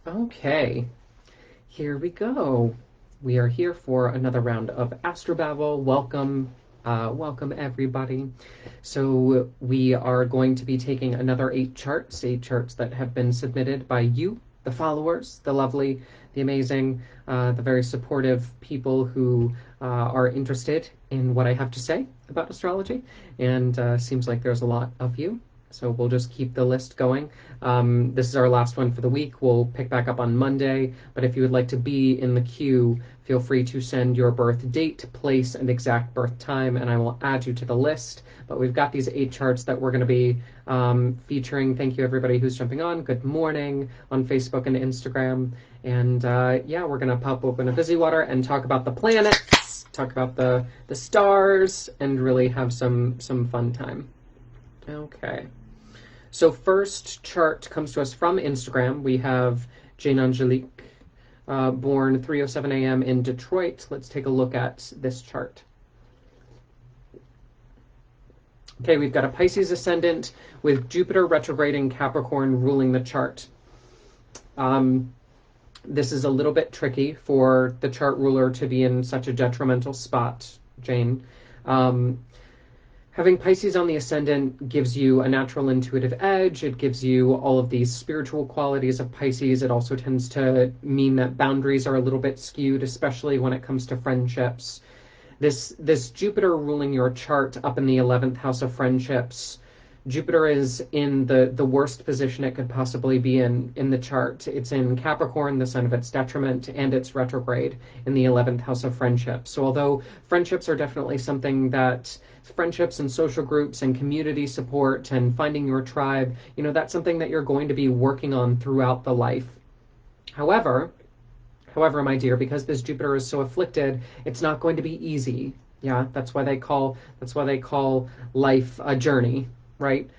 Okay, here we go. We are here for another round of Astro-Babble. Welcome everybody. So we are going to be taking another eight charts that have been submitted by you, the followers, the lovely, the amazing, the very supportive people who are interested in what I have to say about astrology. And seems like there's a lot of you. So we'll just keep the list going. This is our last one for the week. We'll pick back up on Monday, but if you would like to be in the queue, feel free to send your birth date, place, and exact birth time, and I will add you to the list. But we've got these eight charts that we're going to be featuring. Thank you, everybody who's jumping on. Good morning on Facebook and Instagram. And yeah, we're going to pop open a Busy Water and talk about the planets, talk about the stars, and really have some fun time. Okay. So first chart comes to us from Instagram. We have Jane Angelique, born 3:07 a.m. in Detroit. Let's take a look at this chart. Okay, we've got a Pisces ascendant with Jupiter retrograding Capricorn ruling the chart. This is a little bit tricky for the chart ruler to be in such a detrimental spot, Jane. Having Pisces on the ascendant gives you a natural intuitive edge. It gives you all of these spiritual qualities of Pisces. It also tends to mean that boundaries are a little bit skewed, especially when it comes to friendships. This Jupiter ruling your chart up in the 11th house of friendships. Jupiter is in the worst position it could possibly be in the chart. It's in Capricorn, the sign of its detriment, and it's retrograde in the 11th house of friendships. So although friendships are definitely something that friendships and social groups and community support and finding your tribe, that's something that you're going to be working on throughout the life. However, my dear, because this Jupiter is so afflicted, it's not going to be easy. Yeah, that's why they call life a journey, right?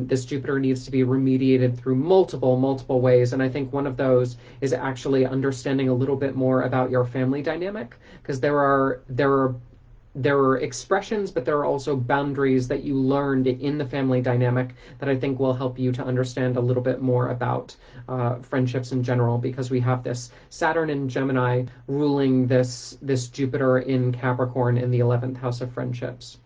This Jupiter needs to be remediated through multiple ways, and I think one of those is actually understanding a little bit more about your family dynamic, because there are expressions, but there are also boundaries that you learned in the family dynamic that I think will help you to understand a little bit more about friendships in general, because we have this Saturn in Gemini ruling this Jupiter in Capricorn in the 11th house of friendships.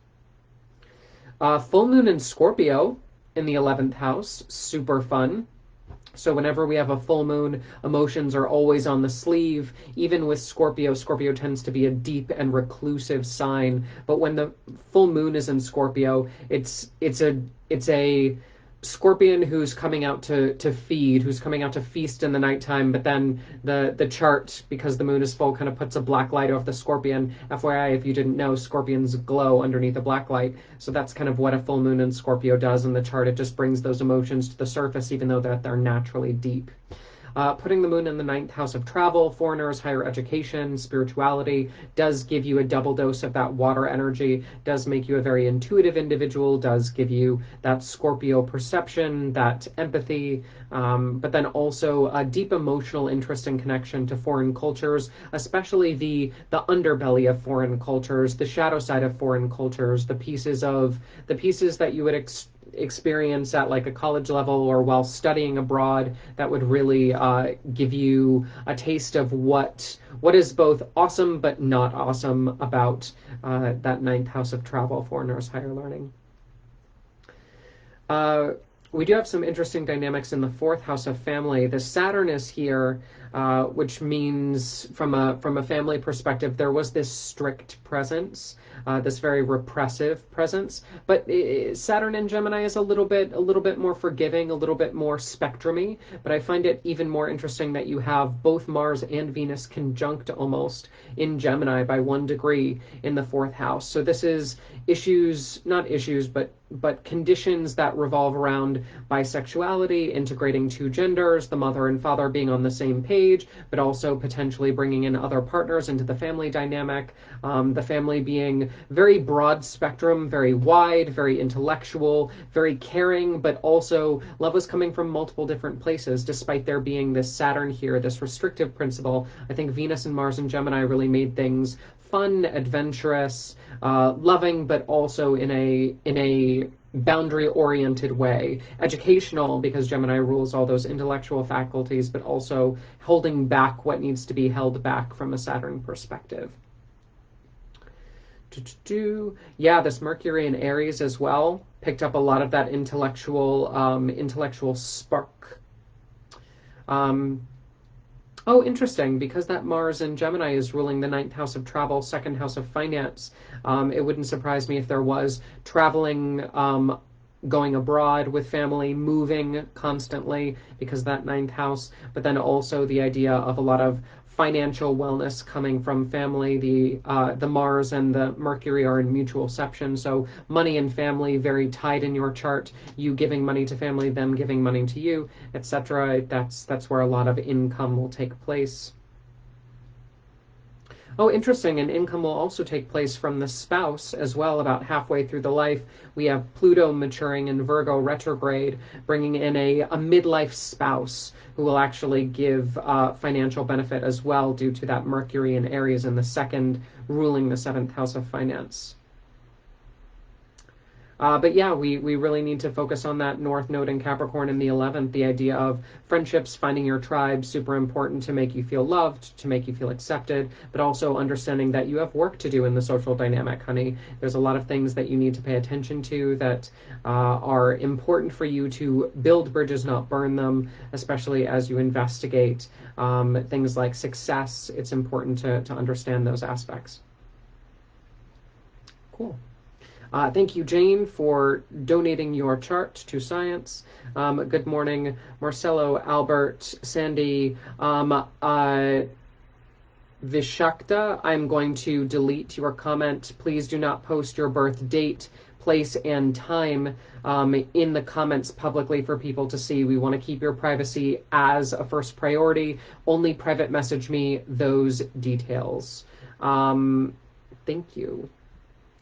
Full moon in Scorpio in the 11th house, super fun. So whenever we have a full moon, emotions are always on the sleeve. Even with Scorpio tends to be a deep and reclusive sign. But when the full moon is in Scorpio, it's a Scorpion who's coming out to feed, who's coming out to feast in the nighttime, but then the chart, because the moon is full, kind of puts a black light over the Scorpion. FYI, if you didn't know, Scorpions glow underneath a black light. So that's kind of what a full moon in Scorpio does in the chart. It just brings those emotions to the surface, even though they're naturally deep. Putting the moon in the 9th house of travel, foreigners, higher education, spirituality, does give you a double dose of that water energy, does make you a very intuitive individual, does give you that Scorpio perception, that empathy, but then also a deep emotional interest and connection to foreign cultures, especially the underbelly of foreign cultures, the shadow side of foreign cultures, the pieces that you would experience at like a college level or while studying abroad that would really give you a taste of what is both awesome but not awesome about that 9th house of travel, foreigners, higher learning. We do have some interesting dynamics in the 4th house of family. The Saturn is here, which means from a family perspective, there was this strict presence, this very repressive presence. But Saturn in Gemini is a little bit more forgiving, a little bit more spectrumy. But I find it even more interesting that you have both Mars and Venus conjunct almost in Gemini by 1 degree in the 4th house. So this is not issues, but conditions that revolve around bisexuality, integrating two genders, the mother and father being on the same page, but also potentially bringing in other partners into the family dynamic, the family being very broad spectrum, very wide, very intellectual, very caring, but also love was coming from multiple different places, despite there being this Saturn here, this restrictive principle. I think Venus and Mars and Gemini really made things fun, adventurous, loving, but also in a boundary-oriented way. Educational, because Gemini rules all those intellectual faculties, but also holding back what needs to be held back from a Saturn perspective. Yeah, this Mercury in Aries as well picked up a lot of that intellectual spark. Oh, interesting, because that Mars in Gemini is ruling the 9th house of travel, 2nd house of finance. It wouldn't surprise me if there was traveling, going abroad with family, moving constantly because of that 9th house, but then also the idea of a lot of financial wellness coming from family. The Mars and the Mercury are in mutual seption, so money and family very tied in your chart. You giving money to family, them giving money to you, etc. That's where a lot of income will take place. Oh, interesting. And income will also take place from the spouse as well, about halfway through the life. We have Pluto maturing in Virgo retrograde, bringing in a midlife spouse who will actually give financial benefit as well due to that Mercury in Aries in the 2nd, ruling the 7th house of finance. But yeah, we really need to focus on that North Node in Capricorn in the 11th. The idea of friendships, finding your tribe, super important to make you feel loved, to make you feel accepted, but also understanding that you have work to do in the social dynamic, honey. There's a lot of things that you need to pay attention to that are important for you to build bridges, not burn them, especially as you investigate things like success. It's important to understand those aspects. Cool. Thank you, Jane, for donating your chart to science. Good morning, Marcelo, Albert, Sandy, Vishakta. I'm going to delete your comment. Please do not post your birth date, place, and time in the comments publicly for people to see. We want to keep your privacy as a first priority. Only private message me those details. Thank you.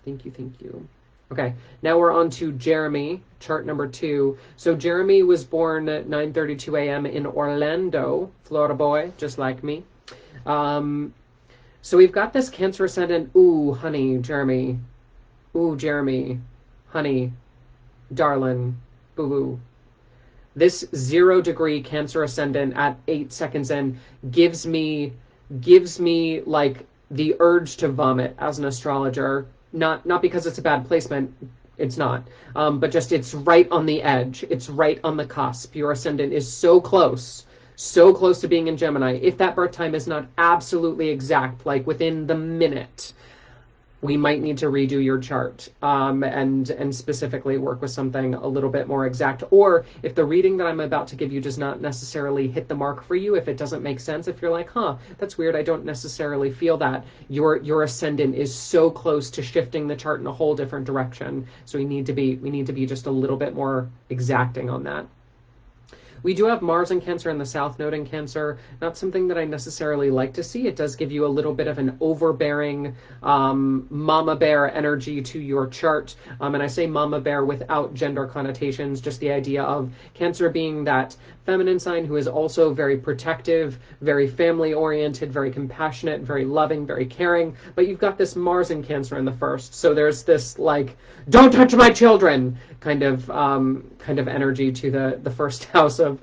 Thank you. Okay, now we're on to Jeremy, chart number 2. So Jeremy was born at 9:32 a.m. in Orlando, Florida boy, just like me. So we've got this Cancer ascendant. Ooh, honey, Jeremy. Ooh, Jeremy. Honey. Darling. Boo-boo. This 0-degree Cancer ascendant at 8 seconds in gives me like the urge to vomit as an astrologer. Not because it's a bad placement, it's not, but just it's right on the edge. It's right on the cusp. Your ascendant is so close to being in Gemini. If that birth time is not absolutely exact, like within the minute, we might need to redo your chart and specifically work with something a little bit more exact. Or if the reading that I'm about to give you does not necessarily hit the mark for you, if it doesn't make sense, if you're like, that's weird, I don't necessarily feel that, your ascendant is so close to shifting the chart in a whole different direction. So we need to be just a little bit more exacting on that. We do have Mars in Cancer and the South Node in Cancer. Not something that I necessarily like to see. It does give you a little bit of an overbearing mama bear energy to your chart. And I say mama bear without gender connotations, just the idea of Cancer being that feminine sign who is also very protective, very family-oriented, very compassionate, very loving, very caring. But you've got this Mars in Cancer in the 1st. So there's this, like, don't touch my children kind of energy to the first house of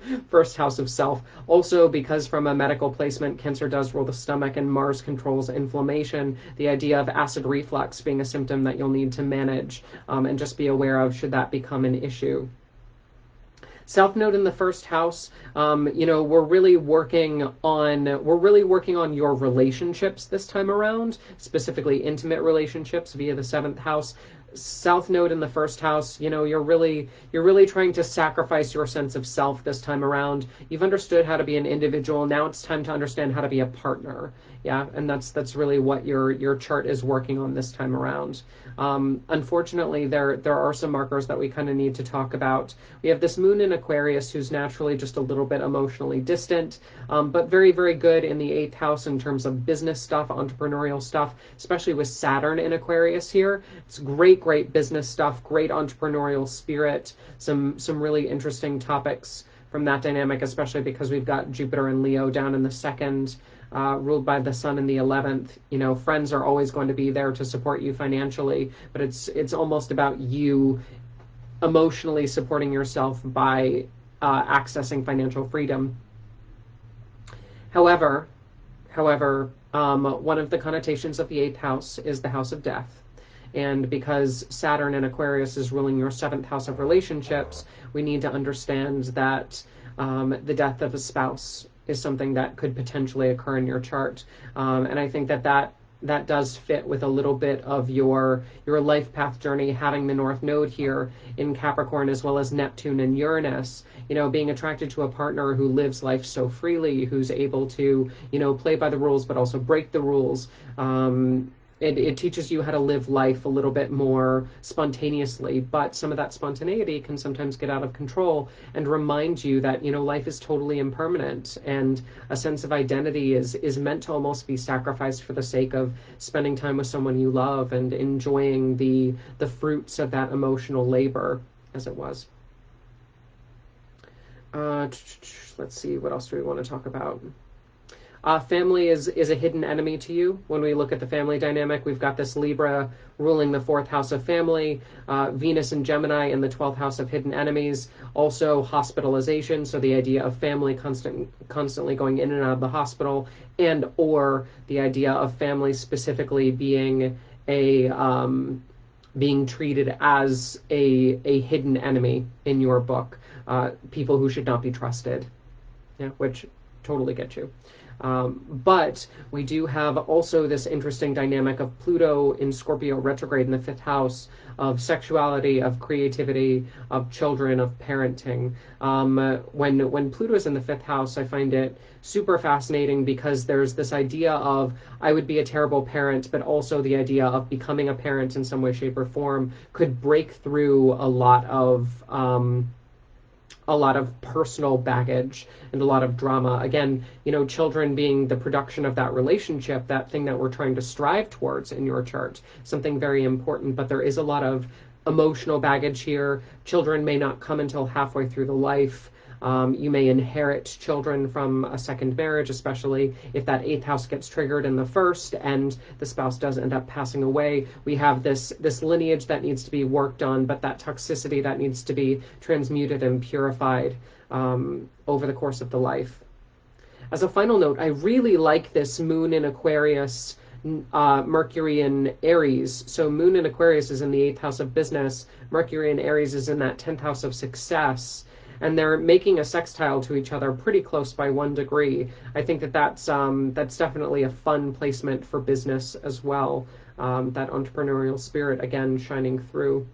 self. Also, because from a medical placement, Cancer does rule the stomach and Mars controls inflammation, the idea of acid reflux being a symptom that you'll need to manage and just be aware of should that become an issue. South Node in the 1st house, we're really working on your relationships this time around, specifically intimate relationships via the 7th house. South Node in the 1st house, you're really trying to sacrifice your sense of self this time around. You've understood how to be an individual. Now it's time to understand how to be a partner. Yeah, and that's really what your chart is working on this time around. Unfortunately, there are some markers that we kind of need to talk about. We have this moon in Aquarius who's naturally just a little bit emotionally distant, but very, very good in the 8th house in terms of business stuff, entrepreneurial stuff, especially with Saturn in Aquarius here. It's great business stuff, great entrepreneurial spirit, some really interesting topics from that dynamic, especially because we've got Jupiter and Leo down in the 2nd, ruled by the sun in the 11th. Friends are always going to be there to support you financially, but it's almost about you emotionally supporting yourself by accessing financial freedom. However, one of the connotations of the eighth house is the house of death. And because Saturn in Aquarius is ruling your seventh house of relationships, we need to understand that the death of a spouse is something that could potentially occur in your chart. And I think that does fit with a little bit of your life path journey, having the North Node here in Capricorn, as well as Neptune and Uranus, being attracted to a partner who lives life so freely, who's able to, play by the rules, but also break the rules. It teaches you how to live life a little bit more spontaneously, but some of that spontaneity can sometimes get out of control and remind you that, life is totally impermanent, and a sense of identity is meant to almost be sacrificed for the sake of spending time with someone you love and enjoying the fruits of that emotional labor, as it was. Let's see, what else do we want to talk about? Family is a hidden enemy to you. When we look at the family dynamic, we've got this Libra ruling the fourth house of family, Venus and Gemini in the 12th house of hidden enemies, also hospitalization, so the idea of family constantly going in and out of the hospital, and or the idea of family specifically being being treated as a hidden enemy in your book, people who should not be trusted, which totally get you. But we do have also this interesting dynamic of Pluto in Scorpio retrograde in the fifth house, of sexuality, of creativity, of children, of parenting. When Pluto is in the fifth house, I find it super fascinating because there's this idea of I would be a terrible parent, but also the idea of becoming a parent in some way, shape, or form could break through a lot of personal baggage and a lot of drama. Again, children being the production of that relationship, that thing that we're trying to strive towards in your chart, something very important, but there is a lot of emotional baggage here. Children may not come until halfway through the life. You may inherit children from a second marriage, especially if that eighth house gets triggered in the first and the spouse does end up passing away. We have this lineage that needs to be worked on, but that toxicity that needs to be transmuted and purified over the course of the life. As a final note, I really like this moon in Aquarius, Mercury in Aries. So moon in Aquarius is in the 8th house of business. Mercury in Aries is in that 10th house of success. And they're making a sextile to each other pretty close by 1 degree. I think that's definitely a fun placement for business as well. That entrepreneurial spirit, again, shining through.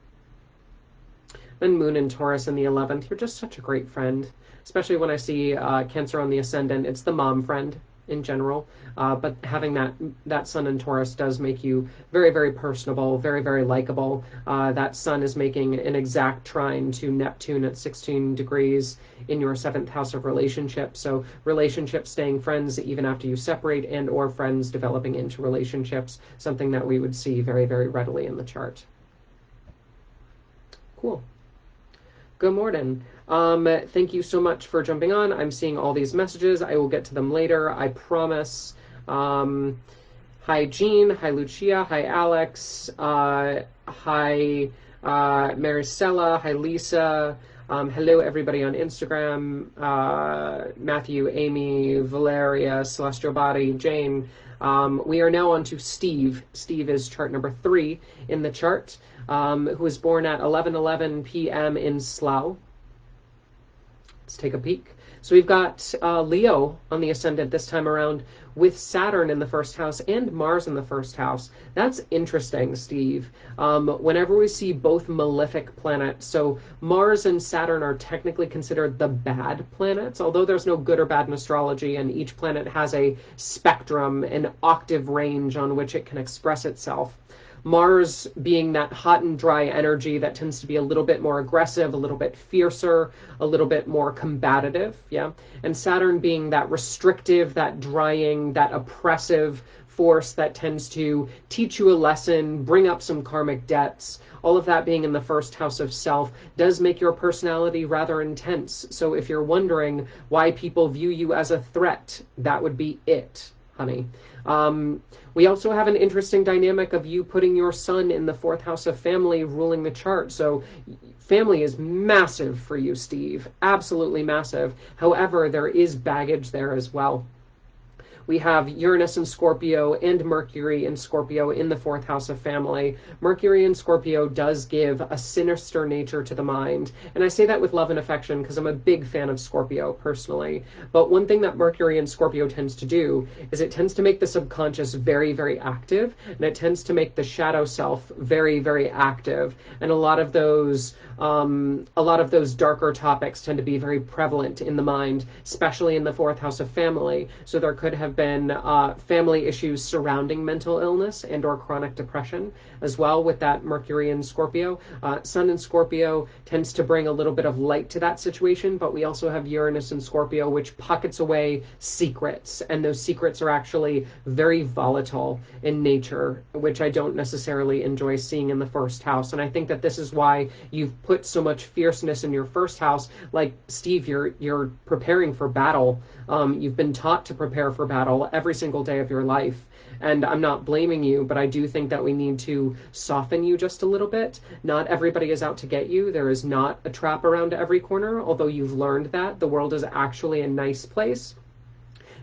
Then Moon in Taurus in the 11th. You're just such a great friend, especially when I see Cancer on the ascendant. It's the mom friend in general, but having that Sun in Taurus does make you very, very personable, very, very likable. That Sun is making an exact trine to Neptune at 16 degrees in your 7th house of relationships. So relationships staying friends even after you separate, and or friends developing into relationships, something that we would see very, very readily in the chart. Cool. Good morning. Thank you so much for jumping on. I'm seeing all these messages. I will get to them later, I promise. Hi, Jean. Hi, Lucia. Hi, Alex. Hi, Maricela. Hi, Lisa. Hello, everybody on Instagram. Matthew, Amy, Valeria, Celestial Body, Jane. We are now on to Steve. Steve is chart number 3 in the chart, who was born at 11:11 p.m. in Slough. Let's take a peek. So we've got Leo on the ascendant this time around, with Saturn in the 1st house and Mars in the 1st house. That's interesting, Steve. Whenever we see both malefic planets, so Mars and Saturn are technically considered the bad planets, although there's no good or bad in astrology, and each planet has a spectrum, an octave range on which it can express itself. Mars being that hot and dry energy that tends to be a little bit more aggressive, a little bit fiercer, a little bit more combative, yeah? And Saturn being that restrictive, that drying, that oppressive force that tends to teach you a lesson, bring up some karmic debts. All of that being in the 1st house of self does make your personality rather intense. So if you're wondering why people view you as a threat, that would be it. honey. We also have an interesting dynamic of you putting your sun in the fourth house of family, ruling the chart. So family is massive for you, Steve. Absolutely massive. However, there is baggage there as well. We have Uranus in Scorpio and Mercury in Scorpio in the fourth house of family. Mercury in Scorpio does give a sinister nature to the mind. And I say that with love and affection because I'm a big fan of Scorpio personally. But one thing that Mercury in Scorpio tends to do is it tends to make the subconscious very, very active. And it tends to make the shadow self very, very active. And a lot of those darker topics tend to be very prevalent in the mind, especially in the fourth house of family. So there could have been family issues surrounding mental illness and or chronic depression as well with that Mercury in Scorpio. Sun in Scorpio tends to bring a little bit of light to that situation, but we also have Uranus in Scorpio, which pockets away secrets, and those secrets are actually very volatile in nature, which I don't necessarily enjoy seeing in the first house. And I think that this is why you've put so much fierceness in your first house. Like, Steve, you're preparing for battle. You've been taught to prepare for battle every single day of your life. And I'm not blaming you, but I do think that we need to soften you just a little bit. Not everybody is out to get you. There is not a trap around every corner, although you've learned that. The world is actually a nice place.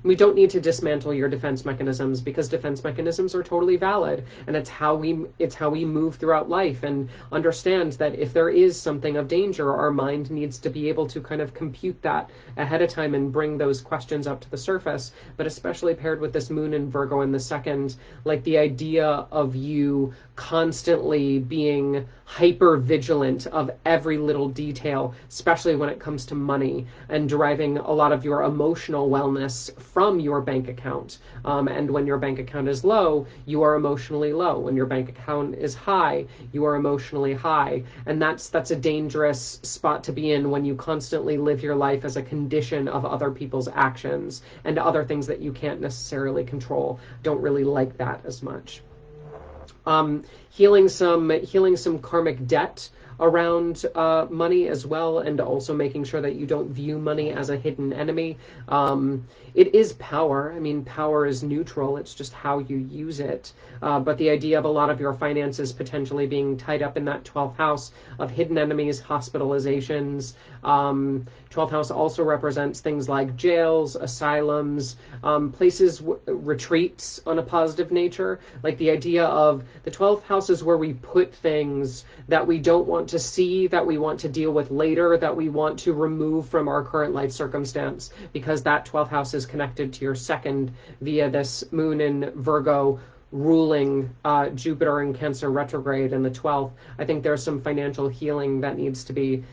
We don't need to dismantle your defense mechanisms because defense mechanisms are totally valid, and it's how we move throughout life and understand that if there is something of danger, our mind needs to be able to kind of compute that ahead of time and bring those questions up to the surface. But especially paired with this moon in Virgo in the second, like the idea of you constantly being hyper vigilant of every little detail, especially when it comes to money, and deriving a lot of your emotional wellness from your bank account. And when your bank account is low, you are emotionally low. When your bank account is high, you are emotionally high. And that's a dangerous spot to be in when you constantly live your life as a condition of other people's actions and other things that you can't necessarily control. Don't really like that as much. Healing some karmic debt around money as well, and also making sure that you don't view money as a hidden enemy. It is power. I mean, power is neutral. It's just how you use it. But the idea of a lot of your finances potentially being tied up in that 12th house of hidden enemies, hospitalizations. 12th house also represents things like jails, asylums, places, retreats on a positive nature. Like the idea of the 12th house is where we put things that we don't want to see, that we want to deal with later, that we want to remove from our current life circumstance, because that 12th house is connected to your second via this moon in Virgo ruling Jupiter in Cancer retrograde in the 12th. I think there's some financial healing that needs to be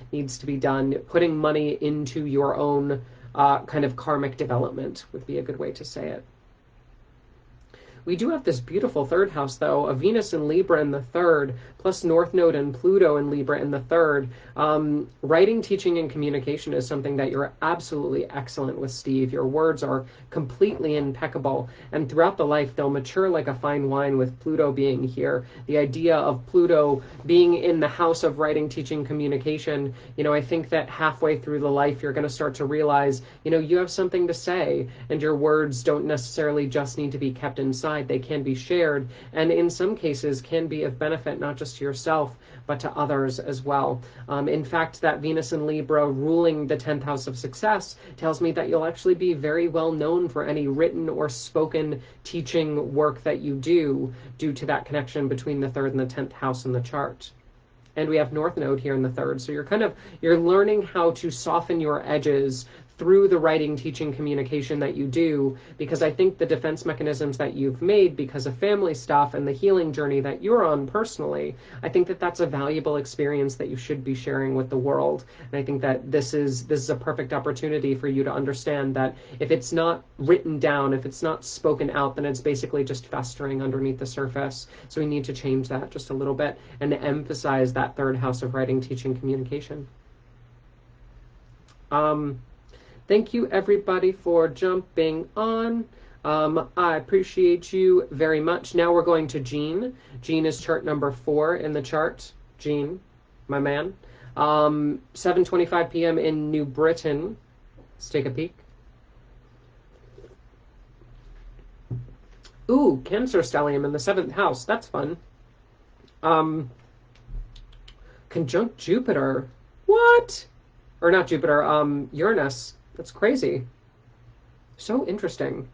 done. Putting money into your own kind of karmic development would be a good way to say it. We do have this beautiful third house, though, a Venus in Libra in the third, plus North Node and Pluto in Libra in the third. Writing, teaching, and communication is something that you're absolutely excellent with, Steve. Your words are completely impeccable, and throughout the life, they'll mature like a fine wine with Pluto being here. The idea of Pluto being in the house of writing, teaching, communication, I think that halfway through the life, you're going to start to realize, you have something to say, and your words don't necessarily just need to be kept inside. They can be shared, and in some cases can be of benefit not just to yourself but to others as well. In fact, that Venus in Libra ruling the 10th house of success tells me that you'll actually be very well known for any written or spoken teaching work that you do, due to that connection between the 3rd and the 10th house in the chart. And we have North Node here in the 3rd. So you're learning how to soften your edges through the writing, teaching, communication that you do, because I think the defense mechanisms that you've made because of family stuff and the healing journey that you're on personally, I think that that's a valuable experience that you should be sharing with the world. And I think that this is a perfect opportunity for you to understand that if it's not written down, if it's not spoken out, then it's basically just festering underneath the surface. So we need to change that just a little bit and emphasize that 3rd house of writing, teaching, communication. Thank you, everybody, for jumping on. I appreciate you very much. Now we're going to Jean. Jean is chart number 4 in the chart. Jean, my man. 7:25 p.m. in New Britain. Let's take a peek. Ooh, Cancer stellium in the seventh house. That's fun. Um, conjunct Jupiter. What? Or not Jupiter, Uranus. That's crazy. So interesting.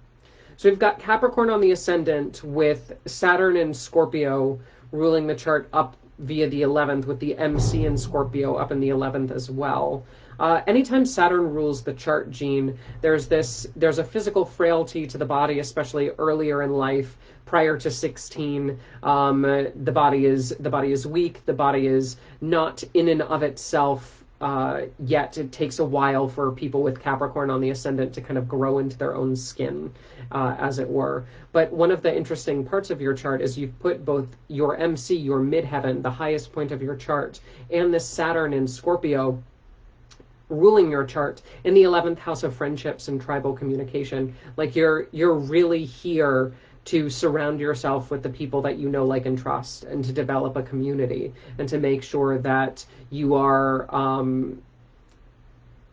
So we've got Capricorn on the ascendant with Saturn and Scorpio ruling the chart up via the 11th, with the MC in Scorpio up in the 11th as well. Anytime Saturn rules the chart, Gene, there's a physical frailty to the body, especially earlier in life, prior to 16. The body is weak. The body is not in and of itself yet. It takes a while for people with Capricorn on the ascendant to kind of grow into their own skin, as it were. But one of the interesting parts of your chart is you've put both your MC, your midheaven, the highest point of your chart, and this Saturn in Scorpio ruling your chart in the 11th house of friendships and tribal communication. Like you're really here to surround yourself with the people that you know, like, and trust, and to develop a community, and to make sure that you are,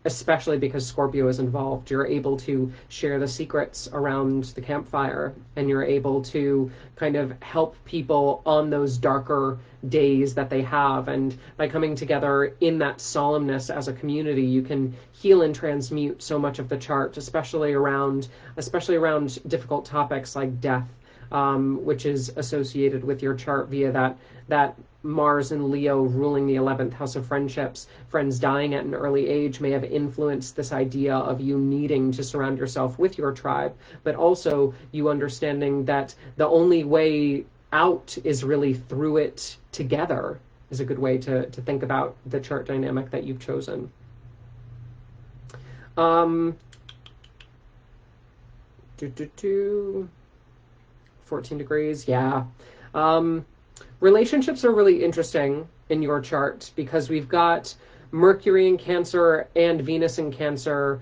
especially because Scorpio is involved, you're able to share the secrets around the campfire, and you're able to kind of help people on those darker days that they have. And by coming together in that solemnness as a community, you can heal and transmute so much of the chart, especially around difficult topics like death, which is associated with your chart via that Mars and Leo ruling the 11th house of friendships. Friends dying at an early age may have influenced this idea of you needing to surround yourself with your tribe, but also you understanding that the only way out is really through it together, is a good way to think about the chart dynamic that you've chosen. Um, do, do, do. 14 degrees, yeah. Um, Relationships are really interesting in your chart because we've got Mercury in Cancer and Venus in Cancer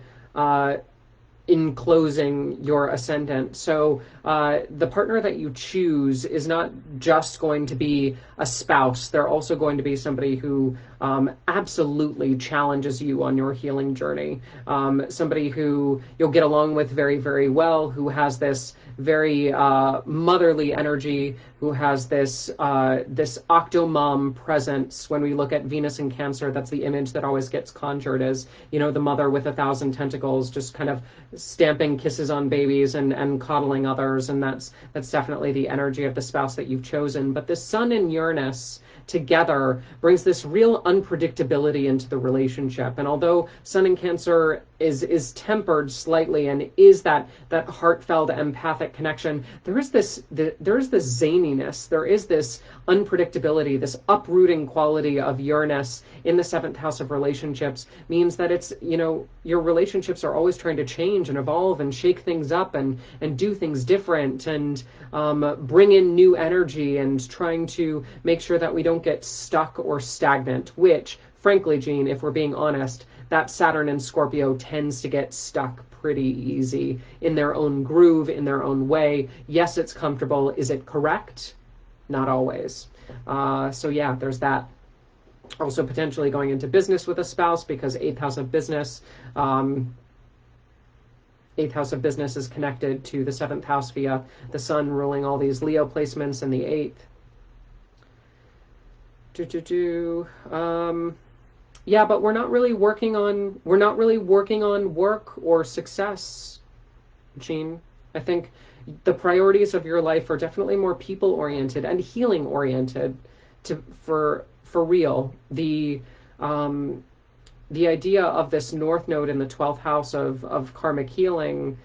enclosing your ascendant. So the partner that you choose is not just going to be a spouse. They're also going to be somebody who absolutely challenges you on your healing journey. Somebody who you'll get along with very, very well, who has this very motherly energy, who has this octomom presence. When we look at Venus in Cancer, that's the image that always gets conjured as, the mother with 1,000 tentacles, just kind of stamping kisses on babies and coddling others. And that's definitely the energy of the spouse that you've chosen. But the Sun and Uranus together brings this real unpredictability into the relationship. And although Sun in Cancer is tempered slightly and is that heartfelt empathic connection, there's this zaniness, there is this unpredictability, this uprooting quality of Uranus in the 7th house of relationships, means that it's, your relationships are always trying to change and evolve and shake things up and do things different, and bring in new energy, and trying to make sure that we don't get stuck or stagnant, which, frankly, Gene, if we're being honest, that Saturn in Scorpio tends to get stuck pretty easy in their own groove, in their own way. Yes, it's comfortable. Is it correct? Not always. So yeah, there's that. Also potentially going into business with a spouse, because eighth house of business is connected to the 7th house via the sun ruling all these Leo placements in the 8th. Yeah, but we're not really working on work or success, Gene. I think the priorities of your life are definitely more people oriented and healing oriented. For real, the idea of this North Node in the 12th house of karmic healing,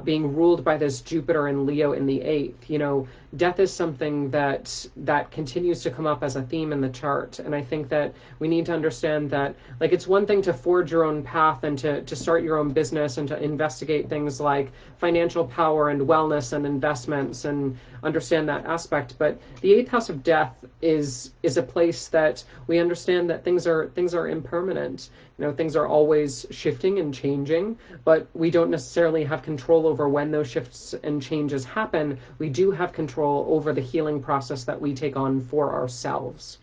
being ruled by this Jupiter and Leo in the 8th. Death is something that continues to come up as a theme in the chart. And I think that we need to understand that, like, it's one thing to forge your own path and to start your own business and to investigate things like financial power and wellness and investments and understand that aspect. But the 8th house of death is a place that we understand that things are impermanent. Things are always shifting and changing, but we don't necessarily have control over when those shifts and changes happen. We do have control over the healing process that we take on for ourselves.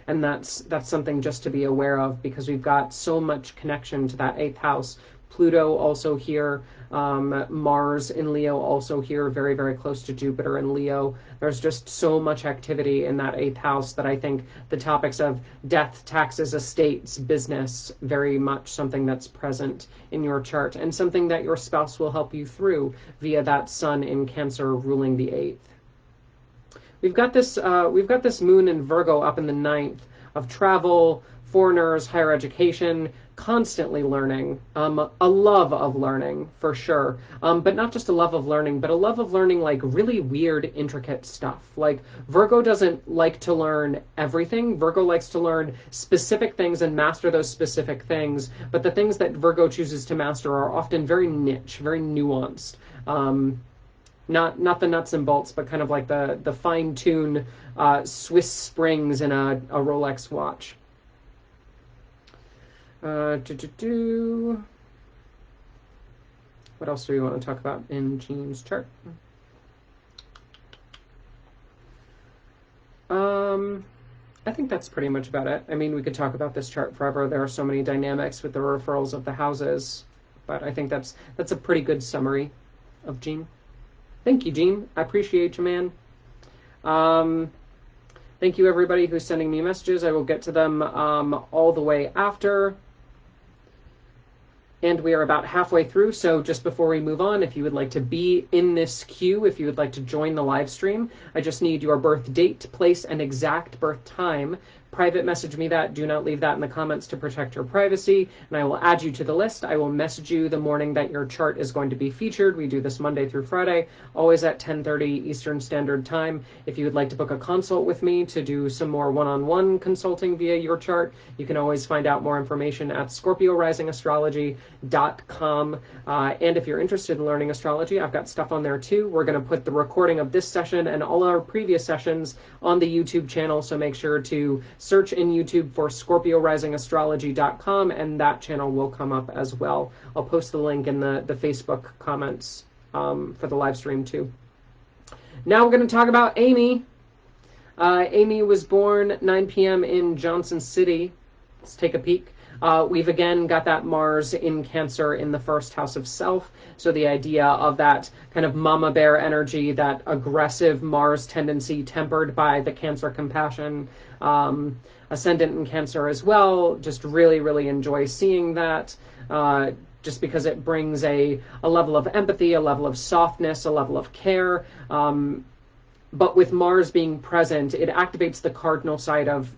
And that's something just to be aware of, because we've got so much connection to that 8th house. Pluto also here, Mars in Leo also here, very, very close to Jupiter in Leo. There's just so much activity in that 8th house that I think the topics of death, taxes, estates, business, very much something that's present in your chart and something that your spouse will help you through via that sun in Cancer ruling the 8th. We've got this moon in Virgo up in the 9th of travel, foreigners, higher education, constantly learning, a love of learning for sure, but not just a love of learning, but a love of learning like really weird, intricate stuff. Like Virgo doesn't like to learn everything. Virgo likes to learn specific things and master those specific things, but the things that Virgo chooses to master are often very niche, very nuanced. Not the nuts and bolts, but kind of like the fine-tune Swiss springs in a Rolex watch. What else do we want to talk about in Jean's chart? I think that's pretty much about it. I mean, we could talk about this chart forever. There are so many dynamics with the referrals of the houses, but I think that's a pretty good summary of Jean. Thank you, Jean. I appreciate you, man. Thank you, everybody who's sending me messages. I will get to them all the way after. And we are about halfway through, so just before we move on, if you would like to be in this queue, if you would like to join the live stream, I just need your birth date, place, and exact birth time. Private message me that. Do not leave that in the comments to protect your privacy, and I will add you to the list. I will message you the morning that your chart is going to be featured. We do this Monday through Friday, always at 10:30 Eastern Standard Time. If you would like to book a consult with me to do some more one-on-one consulting via your chart, you can always find out more information at ScorpioRisingAstrology.com. And if you're interested in learning astrology, I've got stuff on there too. We're going to put the recording of this session and all our previous sessions on the YouTube channel, so make sure to search in YouTube for ScorpioRisingAstrology.com, and that channel will come up as well. I'll post the link in the Facebook comments for the live stream too. Now we're going to talk about Amy. Amy was born 9 p.m. in Johnson City. Let's take a peek. We've again got that Mars in Cancer in the 1st house of self. So the idea of that kind of mama bear energy, that aggressive Mars tendency tempered by the Cancer compassion. Ascendant in Cancer as well. Just really, really enjoy seeing that. Just because it brings a level of empathy, a level of softness, a level of care. But with Mars being present, it activates the cardinal side of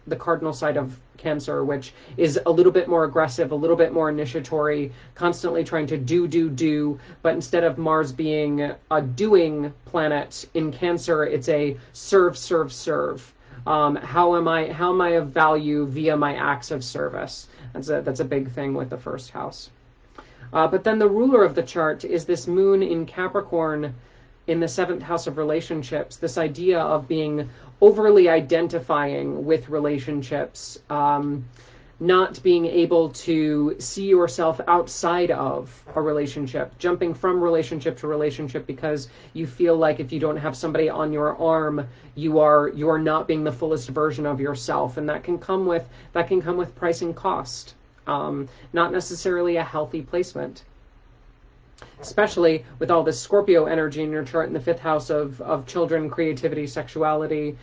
Cancer, which is a little bit more aggressive, a little bit more initiatory, constantly trying to do. But instead of Mars being a doing planet in Cancer, it's a serve. How am I of value via my acts of service? That's a big thing with the 1st house. But then the ruler of the chart is this moon in Capricorn in the 7th house of relationships, this idea of being overly identifying with relationships, not being able to see yourself outside of a relationship, jumping from relationship to relationship because you feel like if you don't have somebody on your arm, you are not being the fullest version of yourself, and that can come with price and cost, not necessarily a healthy placement. Especially with all this Scorpio energy in your chart in the 5th house of children, creativity, sexuality,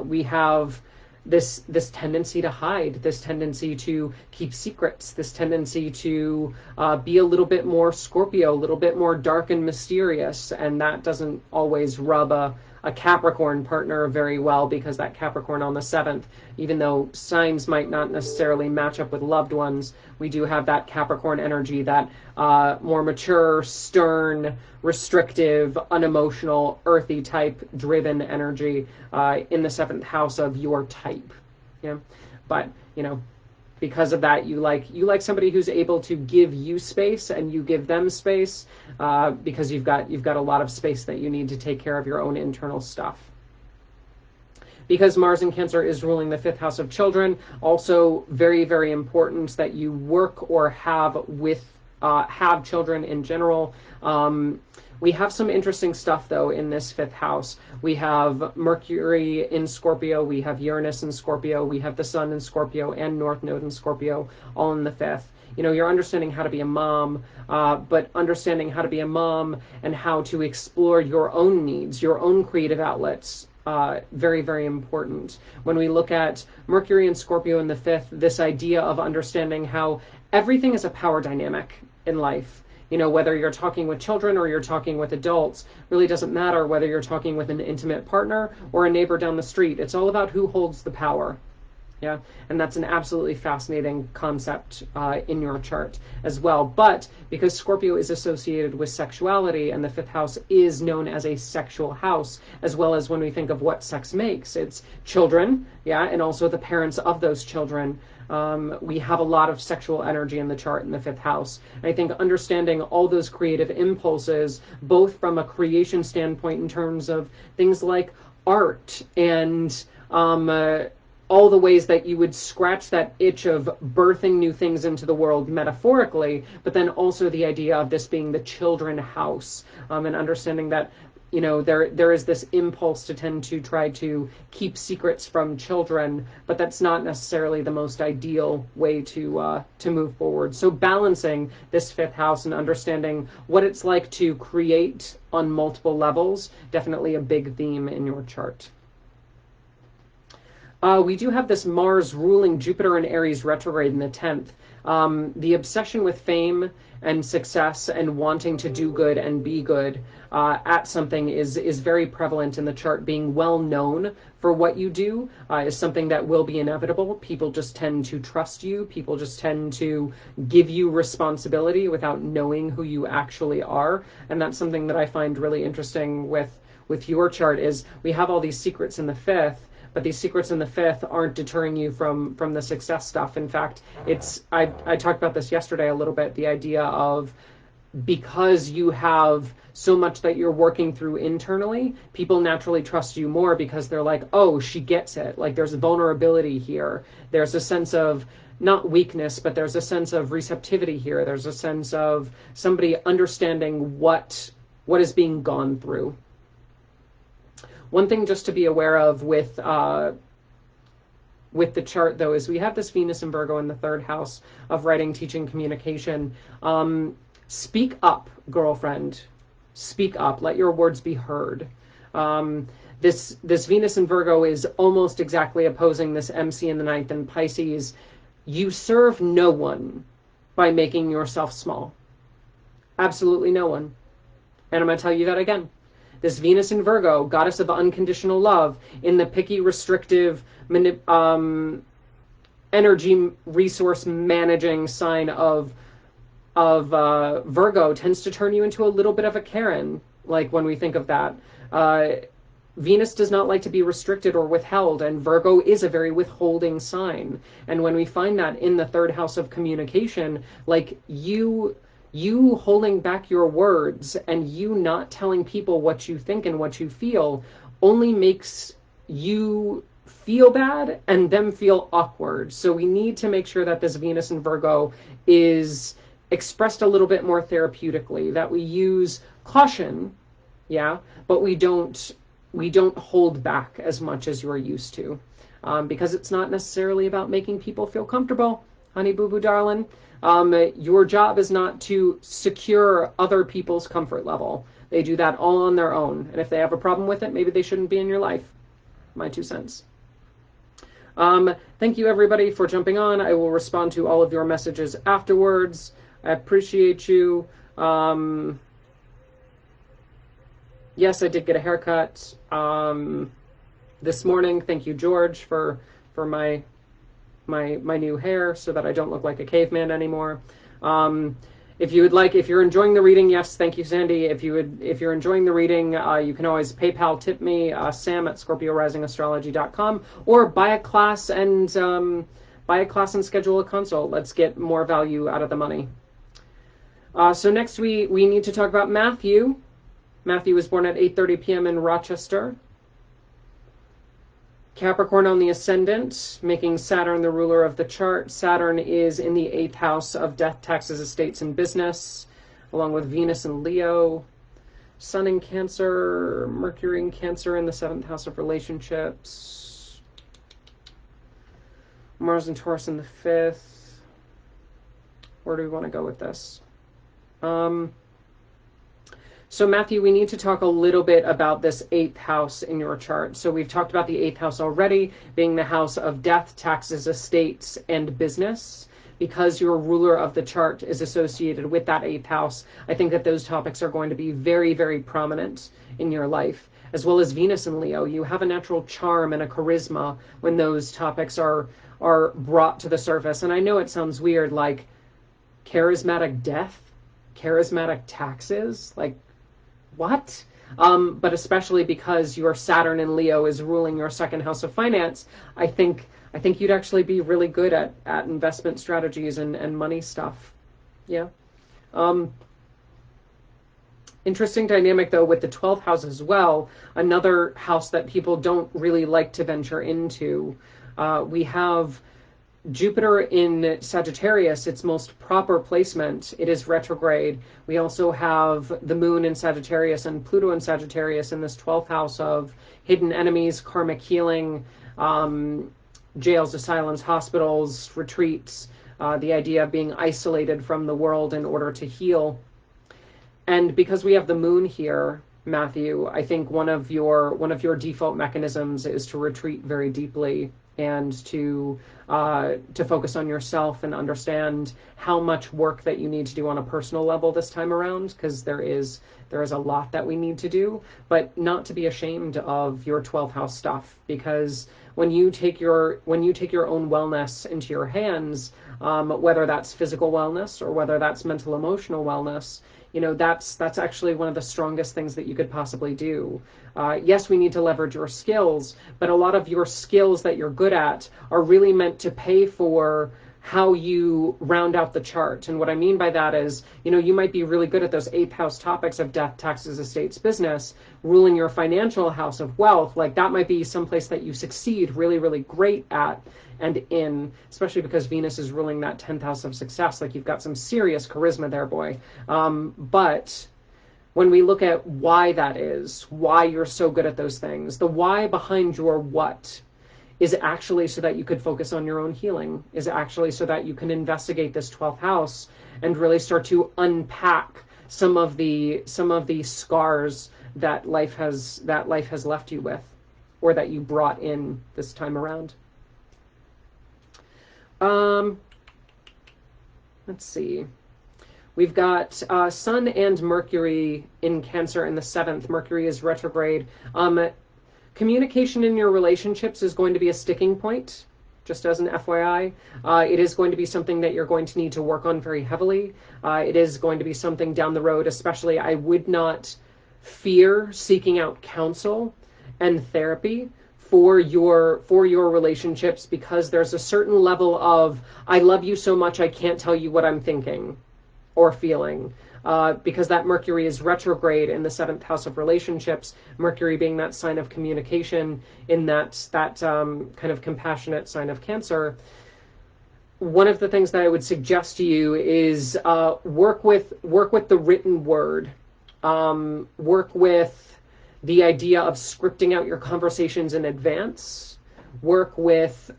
we have this tendency to hide, this tendency to keep secrets, this tendency to be a little bit more Scorpio, a little bit more dark and mysterious, and that doesn't always rub a Capricorn partner very well, because that Capricorn on the 7th, even though signs might not necessarily match up with loved ones, we do have that Capricorn energy, that more mature, stern, restrictive, unemotional, earthy type driven energy in the 7th house of your type. Yeah, but because of that, you like somebody who's able to give you space and you give them space, because you've got a lot of space that you need to take care of your own internal stuff. Because Mars in Cancer is ruling the 5th house of children, also very, very important that you work or have children in general. We have some interesting stuff, though, in this 5th house. We have Mercury in Scorpio, we have Uranus in Scorpio, we have the Sun in Scorpio, and North Node in Scorpio, all in the 5th. You know, you're understanding how to be a mom, but understanding how to be a mom and how to explore your own needs, your own creative outlets. Very, very important. When we look at Mercury and Scorpio in the fifth, this idea of understanding how everything is a power dynamic in life. You know, whether you're talking with children or you're talking with adults, really doesn't matter whether you're talking with an intimate partner or a neighbor down the street. It's all about who holds the power. Yeah, and that's an absolutely fascinating concept in your chart as well. But because Scorpio is associated with sexuality and the fifth house is known as a sexual house, as well as when we think of what sex makes, it's children, yeah, and also the parents of those children. We have a lot of sexual energy in the chart in the fifth house. And I think understanding all those creative impulses, both from a creation standpoint in terms of things like art and all the ways that you would scratch that itch of birthing new things into the world metaphorically, but then also the idea of this being the children house, and understanding that, you know, there is this impulse to tend to try to keep secrets from children, but that's not necessarily the most ideal way to move forward. So balancing this fifth house and understanding what it's like to create on multiple levels, definitely a big theme in your chart. We do have this Mars ruling Jupiter in Aries retrograde in the 10th. The obsession with fame and success and wanting to do good and be good at something is very prevalent in the chart. Being well known for what you do is something that will be inevitable. People just tend to trust you. People just tend to give you responsibility without knowing who you actually are. And that's something that I find really interesting with your chart is we have all these secrets in the fifth, but these secrets in the fifth aren't deterring you from the success stuff. In fact, I talked about this yesterday a little bit, the idea of because you have so much that you're working through internally, people naturally trust you more because they're like, oh, she gets it. Like there's a vulnerability here. There's a sense of not weakness, but there's a sense of receptivity here. There's a sense of somebody understanding what is being gone through. One thing just to be aware of with the chart, though, is we have this Venus and Virgo in the third house of writing, teaching, communication. Speak up, girlfriend. Speak up. Let your words be heard. This Venus and Virgo is almost exactly opposing this MC in the ninth and Pisces. You serve no one by making yourself small. Absolutely no one. And I'm going to tell you that again. This Venus in Virgo, goddess of unconditional love, in the picky, restrictive, energy resource managing sign of Virgo, tends to turn you into a little bit of a Karen, like when we think of that. Venus does not like to be restricted or withheld, and Virgo is a very withholding sign. And when we find that in the third house of communication, like you holding back your words and you not telling people what you think and what you feel only makes you feel bad and them feel awkward. So we need to make sure that this Venus in Virgo is expressed a little bit more therapeutically, that we use caution, yeah, but we don't hold back as much as you're used to, because it's not necessarily about making people feel comfortable, honey boo boo darling. Your job is not to secure other people's comfort level. They do that all on their own. And if they have a problem with it, maybe they shouldn't be in your life. My 2 cents. Thank you, everybody, for jumping on. I will respond to all of your messages afterwards. I appreciate you. Yes, I did get a haircut this morning. Thank you, George, for my new hair so that I don't look like a caveman anymore. If you're enjoying the reading, yes, thank you, Sandy. If you're enjoying the reading, you can always PayPal tip me, Sam at ScorpioRisingAstrology.com, or buy a class and schedule a consult. Let's get more value out of the money. So next we need to talk about Matthew. Matthew was born at 8:30 p.m. in Rochester. Capricorn on the ascendant, making Saturn the ruler of the chart. Saturn is in the 8th house of death, taxes, estates, and business, along with Venus and Leo. Sun in Cancer, Mercury in Cancer in the 7th house of relationships. Mars and Taurus in the 5th. Where do we want to go with this? So Matthew, we need to talk a little bit about this 8th house in your chart. So we've talked about the 8th house already, being the house of death, taxes, estates, and business. Because your ruler of the chart is associated with that 8th house, I think that those topics are going to be very, very prominent in your life. As well as Venus and Leo, you have a natural charm and a charisma when those topics are brought to the surface. And I know it sounds weird, like charismatic death, charismatic taxes, like what? But especially because your Saturn in Leo is ruling your 2nd house of finance, I think you'd actually be really good at investment strategies and money stuff. Yeah. Interesting dynamic though with the 12th house as well. Another house that people don't really like to venture into. We have Jupiter in Sagittarius, its most proper placement. It is retrograde. We also have the moon in Sagittarius and Pluto in Sagittarius in this 12th house of hidden enemies, karmic healing, jails, asylums, hospitals, retreats, the idea of being isolated from the world in order to heal. And because we have the moon here, Matthew, I think one of your default mechanisms is to retreat very deeply and to focus on yourself and understand how much work that you need to do on a personal level this time around, because there is a lot that we need to do, but not to be ashamed of your 12th house stuff, because when you take your own wellness into your hands, whether that's physical wellness or whether that's mental emotional wellness, that's actually one of the strongest things that you could possibly do. Yes, we need to leverage your skills, but a lot of your skills that you're good at are really meant to pay for how you round out the chart. And what I mean by that is, you might be really good at those 8th house topics of death, taxes, estates, business, ruling your financial house of wealth. Like that might be someplace that you succeed really, really great at and in, especially because Venus is ruling that 10th house of success. Like you've got some serious charisma there, boy. But when we look at why that is, why you're so good at those things, the why behind your what is actually so that you could focus on your own healing, is actually so that you can investigate this 12th house and really start to unpack some of the scars that life has left you with, or that you brought in this time around. Let's see. We've got Sun and Mercury in Cancer in the 7th. Mercury is retrograde. Communication in your relationships is going to be a sticking point, just as an FYI. It is going to be something that you're going to need to work on very heavily. It is going to be something down the road, especially I would not fear seeking out counsel and therapy for your relationships, because there's a certain level of, I love you so much I can't tell you what I'm thinking or feeling. Because that Mercury is retrograde in the 7th house of relationships, Mercury being that sign of communication in that kind of compassionate sign of Cancer. One of the things that I would suggest to you is work with the written word. Work with the idea of scripting out your conversations in advance. Work with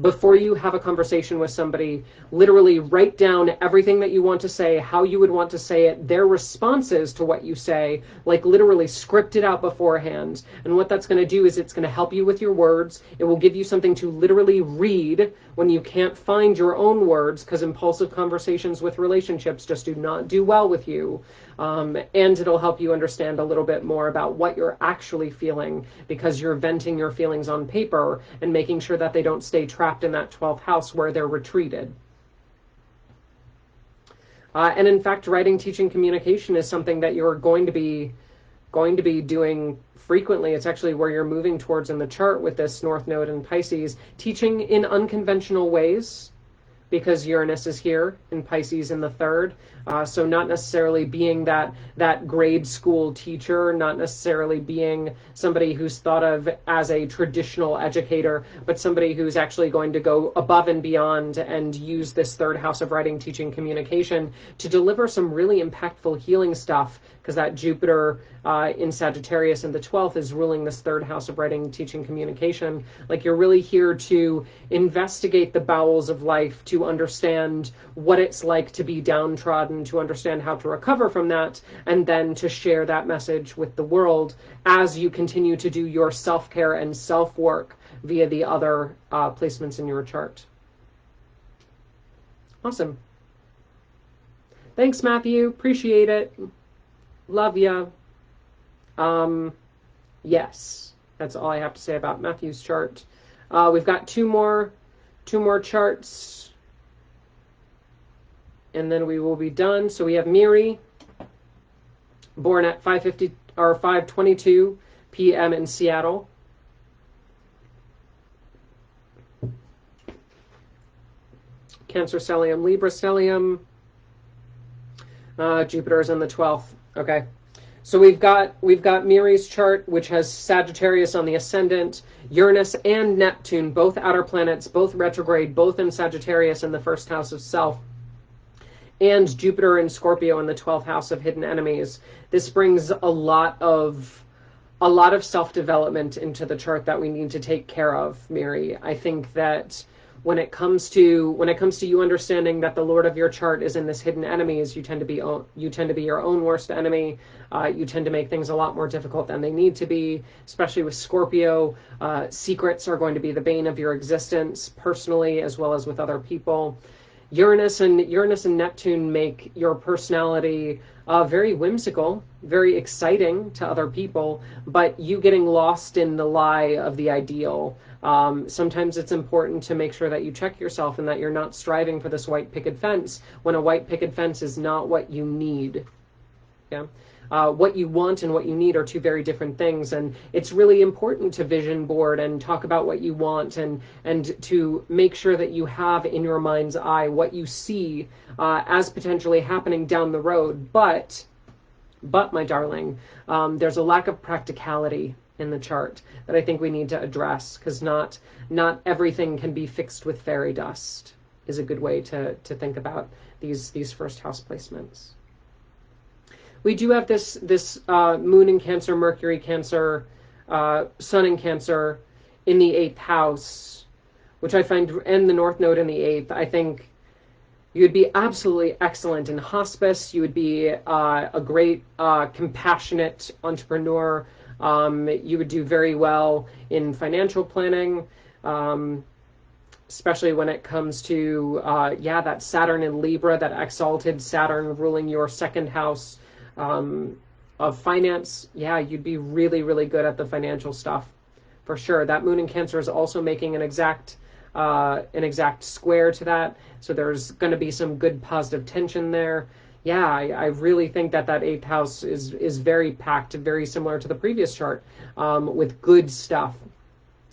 before you have a conversation with somebody, literally write down everything that you want to say, how you would want to say it, their responses to what you say, like literally script it out beforehand. And what that's going to do is it's going to help you with your words. It will give you something to literally read when you can't find your own words, because impulsive conversations with relationships just do not do well with you. And it'll help you understand a little bit more about what you're actually feeling, because you're venting your feelings on paper and making sure that they don't stay trapped in that 12th house where they're retreated. And in fact, writing, teaching, communication is something that you're going to be doing frequently. It's actually where you're moving towards in the chart with this North Node in Pisces. Teaching in unconventional ways, because Uranus is here in Pisces in the 3rd. So not necessarily being that grade school teacher, not necessarily being somebody who's thought of as a traditional educator, but somebody who's actually going to go above and beyond and use this third house of writing, teaching, communication to deliver some really impactful healing stuff, because that Jupiter in Sagittarius in the 12th is ruling this third house of writing, teaching, communication. Like, you're really here to investigate the bowels of life, to understand what it's like to be downtrodden, to understand how to recover from that, and then to share that message with the world as you continue to do your self-care and self-work via the other placements in your chart. Awesome. Thanks, Matthew. Appreciate it. Love ya. Yes, that's all I have to say about Matthew's chart. We've got two more charts, and then we will be done. So we have Miri, born at 5:50 or 5:22 p.m. in Seattle. Cancer stellium, Libra stellium. Jupiter is in the 12th. Okay. So we've got Miri's chart, which has Sagittarius on the ascendant, Uranus and Neptune, both outer planets, both retrograde, both in Sagittarius in the first house of self, and Jupiter in Scorpio in the 12th house of hidden enemies. This brings a lot of self-development into the chart that we need to take care of, Miri. I think that when it comes to you understanding that the Lord of your chart is in this hidden enemies, you tend to be your own worst enemy. You tend to make things a lot more difficult than they need to be, especially with Scorpio. Secrets are going to be the bane of your existence, personally as well as with other people. Uranus and Neptune make your personality very whimsical, very exciting to other people, but you getting lost in the lie of the ideal. Sometimes it's important to make sure that you check yourself and that you're not striving for this white picket fence when a white picket fence is not what you need. Yeah. What you want and what you need are two very different things, and it's really important to vision board and talk about what you want and to make sure that you have in your mind's eye what you see as potentially happening down the road. But my darling, there's a lack of practicality in the chart that I think we need to address, because not everything can be fixed with fairy dust is a good way to think about these first house placements. We do have this Moon in Cancer, Mercury Cancer, Sun in Cancer in the 8th house, which I find, and the North Node in the 8th. I think you would be absolutely excellent in hospice. You would be a great, compassionate entrepreneur. You would do very well in financial planning, especially when it comes to, that Saturn in Libra, that exalted Saturn ruling your second house of finance. Yeah, you'd be really, really good at the financial stuff for sure. That Moon in Cancer is also making an exact square to that, so there's going to be some good positive tension there. Yeah, I really think that 8th house is very packed, very similar to the previous chart, with good stuff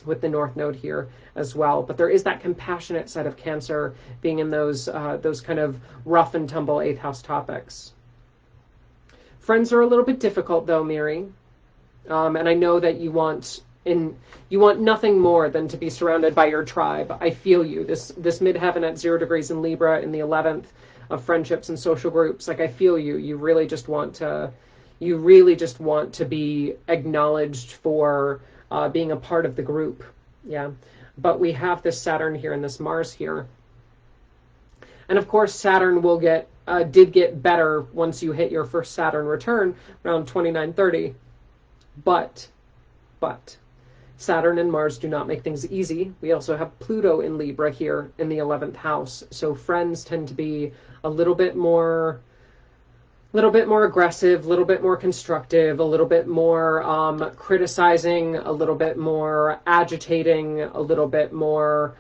with the North Node here as well. But there is that compassionate side of Cancer being in those kind of rough and tumble 8th house topics. Friends are a little bit difficult though, Miri. And I know that you want nothing more than to be surrounded by your tribe. I feel you. This midheaven at 0 degrees in Libra in the 11th of friendships and social groups. Like, I feel you. You really just want to be acknowledged for being a part of the group. Yeah. But we have this Saturn here and this Mars here. And of course, Saturn did get better once you hit your first Saturn return around 2930. But Saturn and Mars do not make things easy. We also have Pluto in Libra here in the 11th house. So friends tend to be a little bit more aggressive, a little bit more constructive, a little bit more criticizing, a little bit more agitating, a little bit more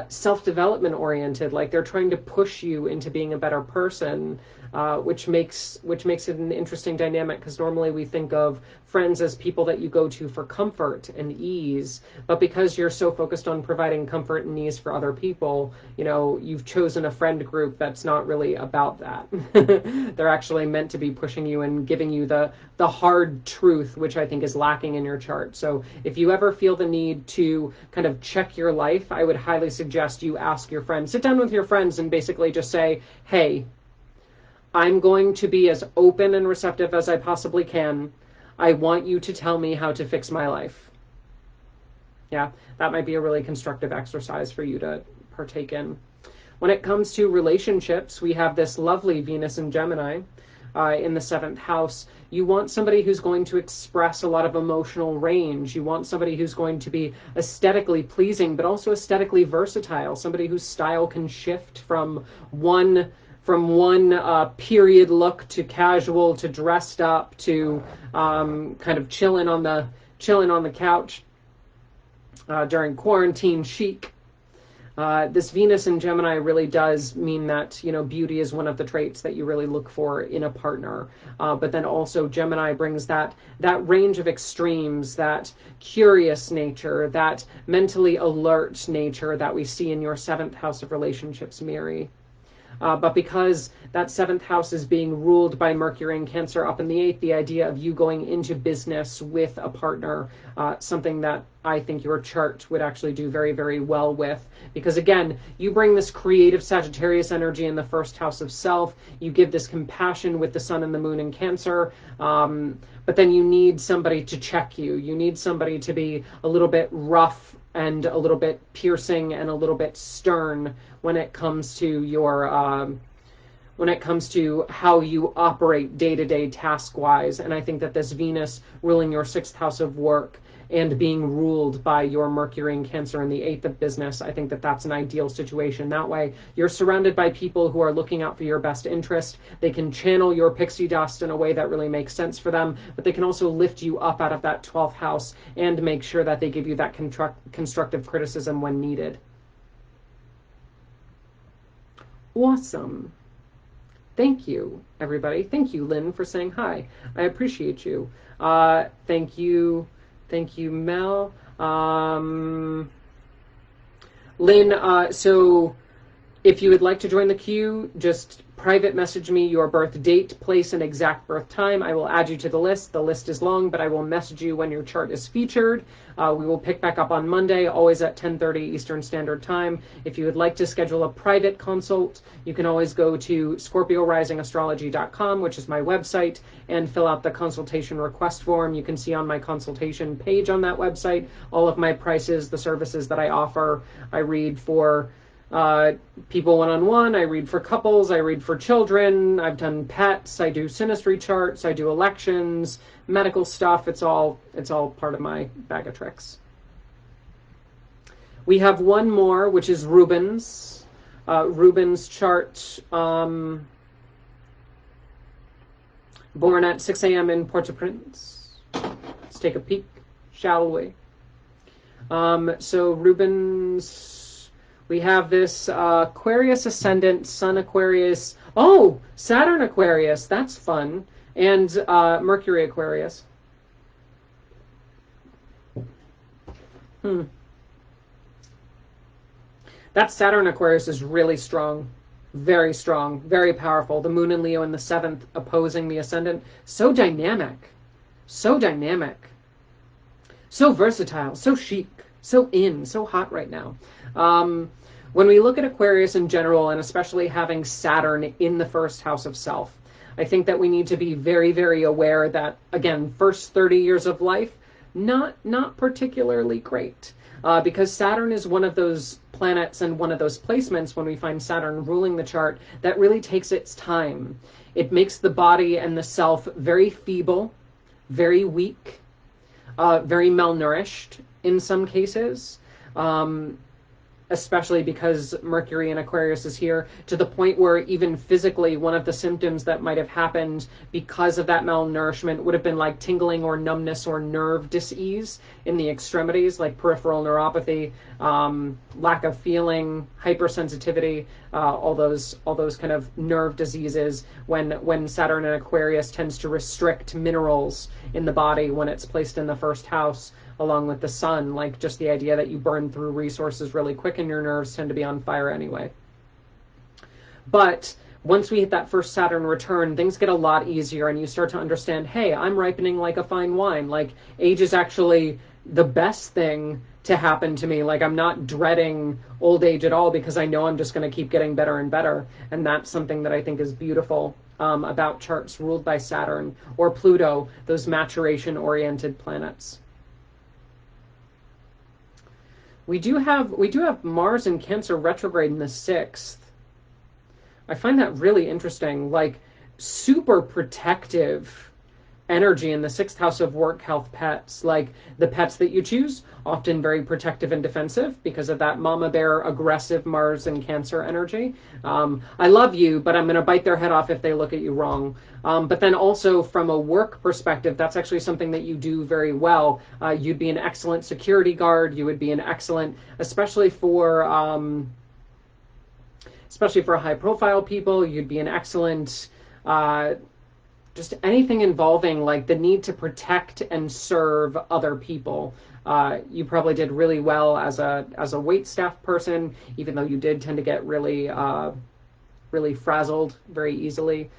self-development oriented. Like, they're trying to push you into being a better person. which makes it an interesting dynamic, because normally we think of friends as people that you go to for comfort and ease, but because you're so focused on providing comfort and ease for other people, you've chosen a friend group that's not really about that. They're actually meant to be pushing you and giving you the hard truth, which I think is lacking in your chart. So if you ever feel the need to kind of check your life, I would highly suggest you ask your friends, sit down with your friends and basically just say, hey, I'm going to be as open and receptive as I possibly can. I want you to tell me how to fix my life. Yeah, that might be a really constructive exercise for you to partake in. When it comes to relationships, we have this lovely Venus in Gemini in the 7th house. You want somebody who's going to express a lot of emotional range. You want somebody who's going to be aesthetically pleasing, but also aesthetically versatile. Somebody whose style can shift from one period look to casual to dressed up to kind of chilling on the couch during quarantine chic. This Venus in Gemini really does mean that, beauty is one of the traits that you really look for in a partner. But then also Gemini brings that range of extremes, that curious nature, that mentally alert nature that we see in your 7th house of relationships, Miri. But because that 7th house is being ruled by Mercury and Cancer up in the 8th, the idea of you going into business with a partner, something that I think your chart would actually do very, very well with. Because again, you bring this creative Sagittarius energy in the 1st house of self. You give this compassion with the sun and the moon in Cancer. But then you need somebody to check you. You need somebody to be a little bit rough and a little bit piercing and a little bit stern when it comes to your when it comes to how you operate day-to-day task-wise. And I think that this Venus ruling your 6th house of work and being ruled by your Mercury and Cancer in the 8th of business, I think that that's an ideal situation. That way, you're surrounded by people who are looking out for your best interest. They can channel your pixie dust in a way that really makes sense for them, but they can also lift you up out of that 12th house and make sure that they give you that constructive criticism when needed. Awesome. Thank you, everybody. Thank you, Lynn, for saying hi. I appreciate you. Thank you. Thank you, Mel. Lynn, so if you would like to join the queue, just private message me your birth date, place, and exact birth time. I will add you to the list. The list is long, but I will message you when your chart is featured. We will pick back up on Monday, always at 10:30 Eastern Standard Time. If you would like to schedule a private consult, you can always go to ScorpioRisingAstrology.com, which is my website, and fill out the consultation request form. You can see on my consultation page on that website all of my prices, the services that I offer. I read for people one-on-one, I read for couples, I read for children, I've done pets, I do synastry charts, I do elections, medical stuff. It's all part of my bag of tricks. We have one more, which is Ruben's. Ruben's chart, born at 6 a.m. in Port-au-Prince. Let's take a peek, shall we? So Ruben's, we have this Aquarius ascendant, Sun Aquarius. Oh, Saturn Aquarius. That's fun. And Mercury Aquarius. That Saturn Aquarius is really strong. Very strong. Very powerful. The moon in Leo in the 7th opposing the ascendant. So dynamic. So dynamic. So versatile. So chic. So in. So hot right now. When we look at Aquarius in general, and especially having Saturn in the 1st house of self, I think that we need to be very, very aware that, again, first 30 years of life, not particularly great. Because Saturn is one of those planets and one of those placements, when we find Saturn ruling the chart, that really takes its time. It makes the body and the self very feeble, very weak, very malnourished in some cases. especially because Mercury in Aquarius is here, to the point where even physically, one of the symptoms that might have happened because of that malnourishment would have been like tingling or numbness or nerve dis-ease in the extremities, like peripheral neuropathy, lack of feeling, hypersensitivity, all those kind of nerve diseases when Saturn in Aquarius tends to restrict minerals in the body when it's placed in the first house, along with the sun, like just the idea that you burn through resources really quick and your nerves tend to be on fire anyway. But once we hit that first Saturn return, things get a lot easier and you start to understand, hey, I'm ripening like a fine wine. Like, age is actually the best thing to happen to me. Like, I'm not dreading old age at all because I know I'm just going to keep getting better and better. And that's something that I think is beautiful about charts ruled by Saturn or Pluto, those maturation-oriented planets. We do have Mars in Cancer retrograde in the 6th. I find that really interesting. Like, super protective energy in the 6th house of work, health, pets. Like, the pets that you choose, often very protective and defensive because of that mama bear, aggressive Mars and Cancer energy. I love you, but I'm going to bite their head off if they look at you wrong. But then also from a work perspective, that's actually something that you do very well. You'd be an excellent security guard. You would be an excellent, especially for high profile people, you'd be an excellent, just anything involving like the need to protect and serve other people. You probably did really well as a wait staff person, even though you did tend to get really frazzled very easily.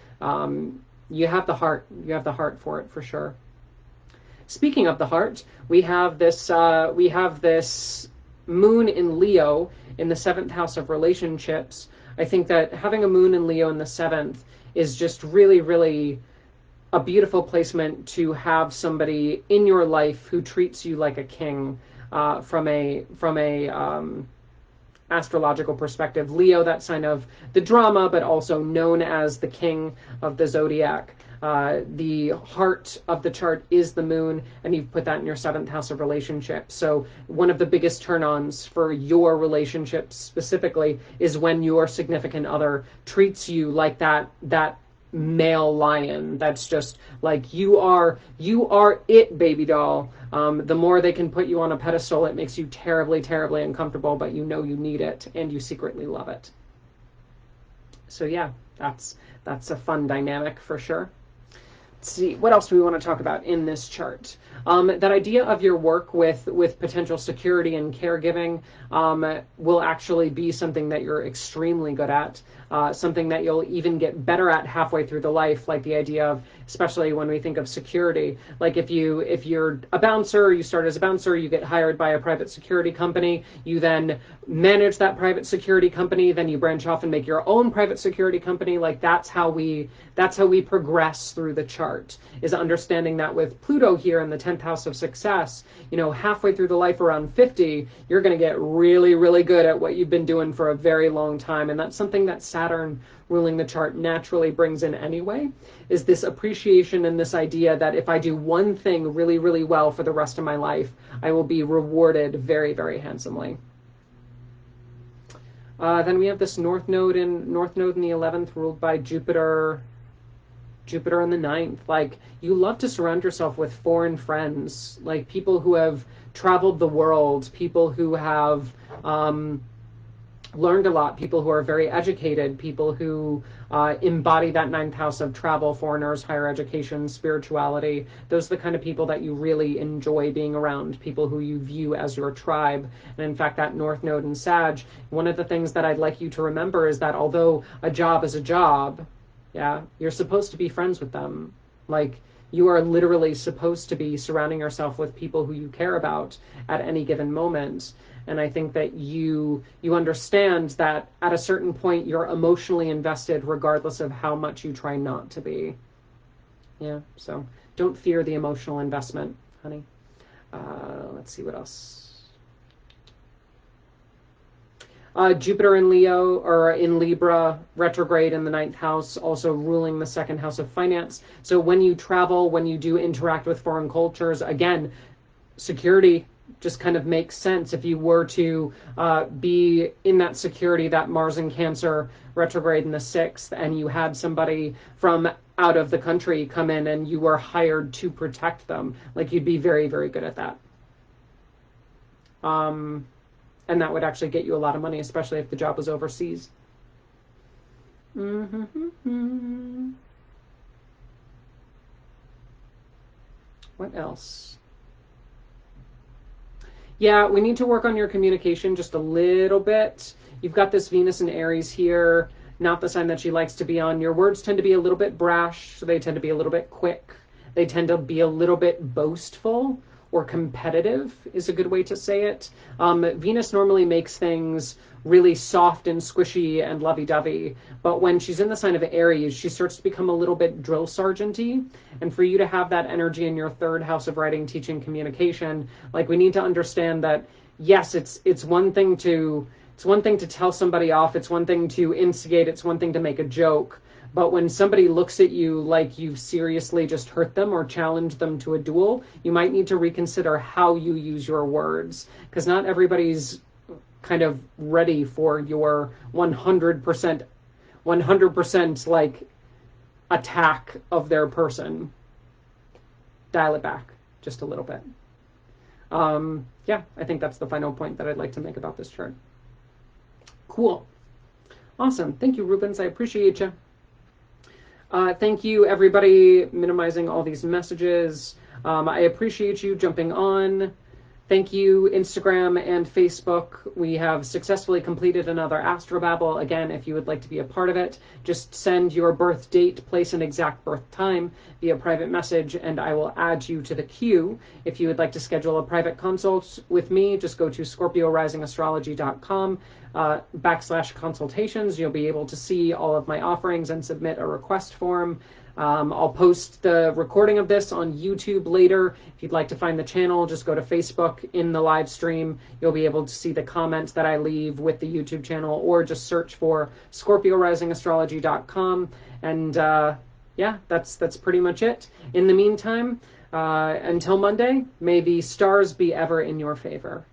You have the heart. You have the heart for it, for sure. Speaking of the heart, we have this moon in Leo in the 7th house of relationships. I think that having a moon in Leo in the 7th is just really, really a beautiful placement to have somebody in your life who treats you like a king, from a astrological perspective. Leo, that sign of the drama, but also known as the king of the zodiac. The heart of the chart is the moon, and you've put that in your 7th house of relationships. So one of the biggest turn-ons for your relationships specifically is when your significant other treats you like that male lion that's just like, you are it, baby doll. The more they can put you on a pedestal, it makes you terribly, terribly uncomfortable, but you know you need it and you secretly love it. So yeah, that's a fun dynamic for sure. Let's see, what else do we want to talk about in this chart? That idea of your work with potential security and caregiving will actually be something that you're extremely good at, something that you'll even get better at halfway through the life, like the idea of, especially when we think of security, like if you're a bouncer, you start as a bouncer, you get hired by a private security company, you then manage that private security company, then you branch off and make your own private security company. Like, that's how we progress through the chart, is understanding that with Pluto here in the 10th house of success, halfway through the life, around 50, you're going to get really, really good at what you've been doing for a very long time. And that's something that Saturn ruling the chart naturally brings in anyway, is this appreciation and this idea that if I do one thing really, really well for the rest of my life, I will be rewarded very, very handsomely. Then we have this North Node in the 11th, ruled by Jupiter in the 9th. Like, you love to surround yourself with foreign friends, like people who have traveled the world, people who have learned a lot, people who are very educated, people who embody that 9th house of travel, foreigners, higher education, spirituality. Those are the kind of people that you really enjoy being around, people who you view as your tribe. And in fact, that North Node in Sag, one of the things that I'd like you to remember is that although a job is a job, yeah, you're supposed to be friends with them. Like, you are literally supposed to be surrounding yourself with people who you care about at any given moment. And I think that you understand that at a certain point, you're emotionally invested regardless of how much you try not to be. Yeah, so don't fear the emotional investment, honey. Let's see what else. Jupiter in Leo, or in Libra, retrograde in the 9th house, also ruling the 2nd house of finance. So when you travel, when you do interact with foreign cultures, again, security, just kind of makes sense if you were to be in that security, that Mars in Cancer retrograde in the 6th, and you had somebody from out of the country come in and you were hired to protect them. Like, you'd be very, very good at that. And that would actually get you a lot of money, especially if the job was overseas. What else? Yeah, we need to work on your communication just a little bit. You've got this Venus and Aries here, not the sign that she likes to be on. Your words tend to be a little bit brash, so they tend to be a little bit quick. They tend to be a little bit boastful or competitive is a good way to say it. Venus normally makes things really soft and squishy and lovey-dovey, but when she's in the sign of Aries, she starts to become a little bit drill sergeant-y. And for you to have that energy in your 3rd house of writing, teaching, communication, like, we need to understand that, yes, it's one thing to tell somebody off, it's one thing to instigate, it's one thing to make a joke. But when somebody looks at you like you've seriously just hurt them or challenged them to a duel, you might need to reconsider how you use your words, because not everybody's kind of ready for your 100% like attack of their person. Dial it back just a little bit. Yeah, I think that's the final point that I'd like to make about this chart. Cool. Awesome. Thank you, Rubens. I appreciate you. Thank you, everybody, minimizing all these messages. I appreciate you jumping on. Thank you, Instagram and Facebook. We have successfully completed another Astro-Babble. Again, if you would like to be a part of it, just send your birth date, place, and exact birth time via private message, and I will add you to the queue. If you would like to schedule a private consult with me, just go to scorpiorisingastrology.com/consultations. You'll be able to see all of my offerings and submit a request form. I'll post the recording of this on YouTube later. If you'd like to find the channel, just go to Facebook in the live stream. You'll be able to see the comments that I leave with the YouTube channel, or just search for scorpiorisingastrology.com. And yeah, that's pretty much it. In the meantime, until Monday, may the stars be ever in your favor.